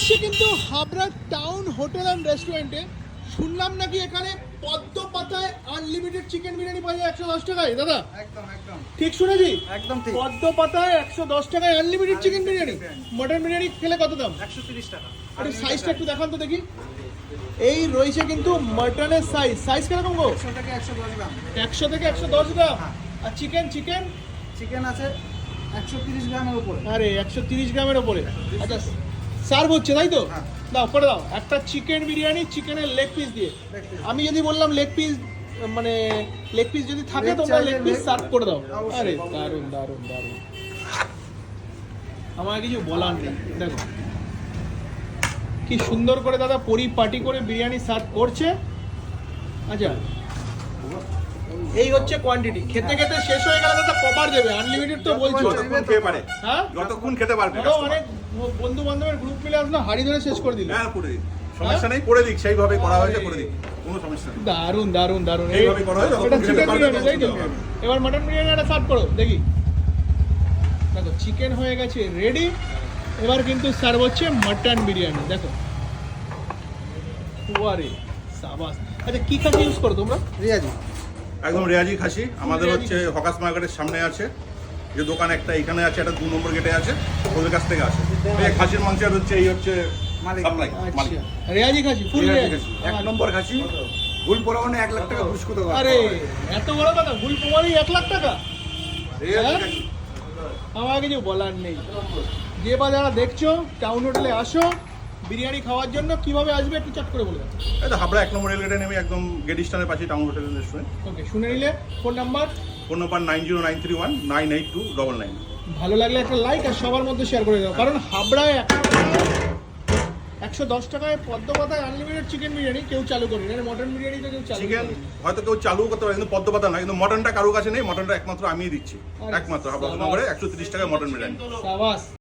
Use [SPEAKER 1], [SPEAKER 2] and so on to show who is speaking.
[SPEAKER 1] রয়েছে কিন্তু Habra town hotel and রেস্টুরেন্টে। শুনলাম নাকি এখানে পদ্ম পাতায় আনলিমিটেড চিকেন বিরিয়ানি পাওয়া যায় 110 টাকায়। দাদা
[SPEAKER 2] একদম একদম
[SPEAKER 1] ঠিক শুনেছি?
[SPEAKER 2] একদম ঠিক।
[SPEAKER 1] পদ্ম পাতায় 110 টাকায় unlimited chicken biryani. Mutton biryani খেলে কত দাম?
[SPEAKER 2] 130 টাকা।
[SPEAKER 1] আরে সাইজটা একটু দেখান তো দেখি। এই রয়েছে কিন্তু মটনের সাইজ কিরকম গো?
[SPEAKER 2] 100 থেকে 110 গ্রাম।
[SPEAKER 1] 100 থেকে 110 গ্রাম। আর চিকেন
[SPEAKER 2] চিকেন আছে 130 গ্রামের উপরে।
[SPEAKER 1] আরে 130 গ্রামের ওপরে। আচ্ছা সার্ভ হচ্ছে তাই তো?
[SPEAKER 2] হ্যাঁ।
[SPEAKER 1] দাও করে দাও একটা চিকেন বিরিয়ানি চিকেনের লেগ পিস দিয়ে।
[SPEAKER 2] Leg piece।
[SPEAKER 1] আমি যদি বললাম লেগ পিস মানে লেগ পিস যদি থাকে
[SPEAKER 2] Leg
[SPEAKER 1] তোমরা
[SPEAKER 2] চাইলে
[SPEAKER 1] লেগ পিস
[SPEAKER 2] leg-
[SPEAKER 1] সার্ভ করে দাও।
[SPEAKER 2] অবশ্যই,
[SPEAKER 1] আরে
[SPEAKER 2] অবশ্যই।
[SPEAKER 1] দারুণ দারুণ দারুণ। আমার কিছু বলার নেই। দেখো কি সুন্দর করে দাদা পরিপাটি করে বিরিয়ানি সার্ভ করছে। আচ্ছা এই হচ্ছে কোয়ান্টিটি। খেতে খেতে শেষ হয়ে গেলে দাদা কবার দেবে? আনলিমিটেড তো বলছো।
[SPEAKER 3] যতক্ষণ খেতে পারে,
[SPEAKER 1] হ্যাঁ
[SPEAKER 3] যতক্ষণ খেতে পারবে
[SPEAKER 1] ধরো অনেক বন্ধু বান্ধবের গ্রুপ মিলে আসলো হাড়ি ধরে শেষ করে দিল।
[SPEAKER 3] হ্যাঁ করে দিক, সমস্যা নেই, করে দিক, সেইভাবে করা হয়েছে করে দিক, কোনো সমস্যা নেই।
[SPEAKER 1] দারুন দারুন দারুন।
[SPEAKER 3] এইভাবে করা হয়, যতক্ষণ
[SPEAKER 1] এটা
[SPEAKER 3] খেতে
[SPEAKER 1] চিকেন
[SPEAKER 3] পারবে
[SPEAKER 1] বিরিয়ানি তাই তো?
[SPEAKER 3] ততক্ষণ খেতে হবে।
[SPEAKER 1] এবার মটন বিরিয়ানি একটা সার্ভ করো দেখি। দেখো চিকেন হয়ে গেছে রেডি। এবার কিন্তু সার্ভ হচ্ছে মটন বিরিয়ানি। দেখো ওয়ারে সাবাস। আচ্ছা কি খাসি ইউজ করো তোমরা?
[SPEAKER 2] রিয়াজি।
[SPEAKER 3] একদম রেয়াজি খাসি। আমাদের
[SPEAKER 1] রেয়াজি
[SPEAKER 3] হচ্ছে হকাস মার্কেটের সামনে আছে যে দোকান, একটা এখানে আছে, একটা 2 নম্বর গেটে আছে, ওদের কাছ থেকে আসে। এই খাসির মাংসের হচ্ছে এই হচ্ছে
[SPEAKER 2] মালিক।
[SPEAKER 3] সাপ্লাই মালিক।
[SPEAKER 1] আচ্ছা রেয়াজি খাসি ফুল
[SPEAKER 3] রেয়াজি
[SPEAKER 1] রেয়াজি।
[SPEAKER 3] খাসি, 1 নম্বর খাসি। ভুল পড়া মানে 1 লাখ টাকা ঘুষ করতে পারবে।
[SPEAKER 1] আরে এত বড় কথা, ভুল প্রমাণই 1 লাখ টাকা।
[SPEAKER 3] রেয়াজি
[SPEAKER 1] হ্যাঁ?
[SPEAKER 3] খাসি।
[SPEAKER 1] আমার কিছু বলার নেই। যে বা যারা দেখছো টাউন হোটেলে আসো বিরিয়ানি খাওয়ার জন্য, কিভাবে আসবে একটু চট করে বলে দাও।
[SPEAKER 3] এই তো হাবড়া 1 নম্বর রেলগেটে নেমে একদম গেট স্ট্যান্ডের পাশে টাউন হোটেল রেস্টুরেন্ট।
[SPEAKER 1] ওকে শুনে নিলে। Phone number?
[SPEAKER 3] ফোন নম্বর 9093198299।
[SPEAKER 1] ভালো লাগলে একটা লাইক আর সবার মধ্যে শেয়ার করে দাও। কারণ হাবড়ায় 110 টাকায় পদ্ম পাতায় আনলিমিটেড চিকেন বিরিয়ানি কেউ চালু করেনি। মটন বিরিয়ানি তো কেউ চালু
[SPEAKER 3] চিকেন
[SPEAKER 1] করেনি।
[SPEAKER 3] হয়তো কেউ চালু করতে পারে কিন্তু পদ্ম পাতা না, কিন্তু মটনটা কারোর কাছে নেই। মটনটা একমাত্র আমিই দিচ্ছি,
[SPEAKER 1] আরে
[SPEAKER 3] একমাত্র হাবড়া
[SPEAKER 1] সাবাস।
[SPEAKER 3] নম্বরে 130 টাকায় মটন বিরিয়ানি।
[SPEAKER 1] সাবাস।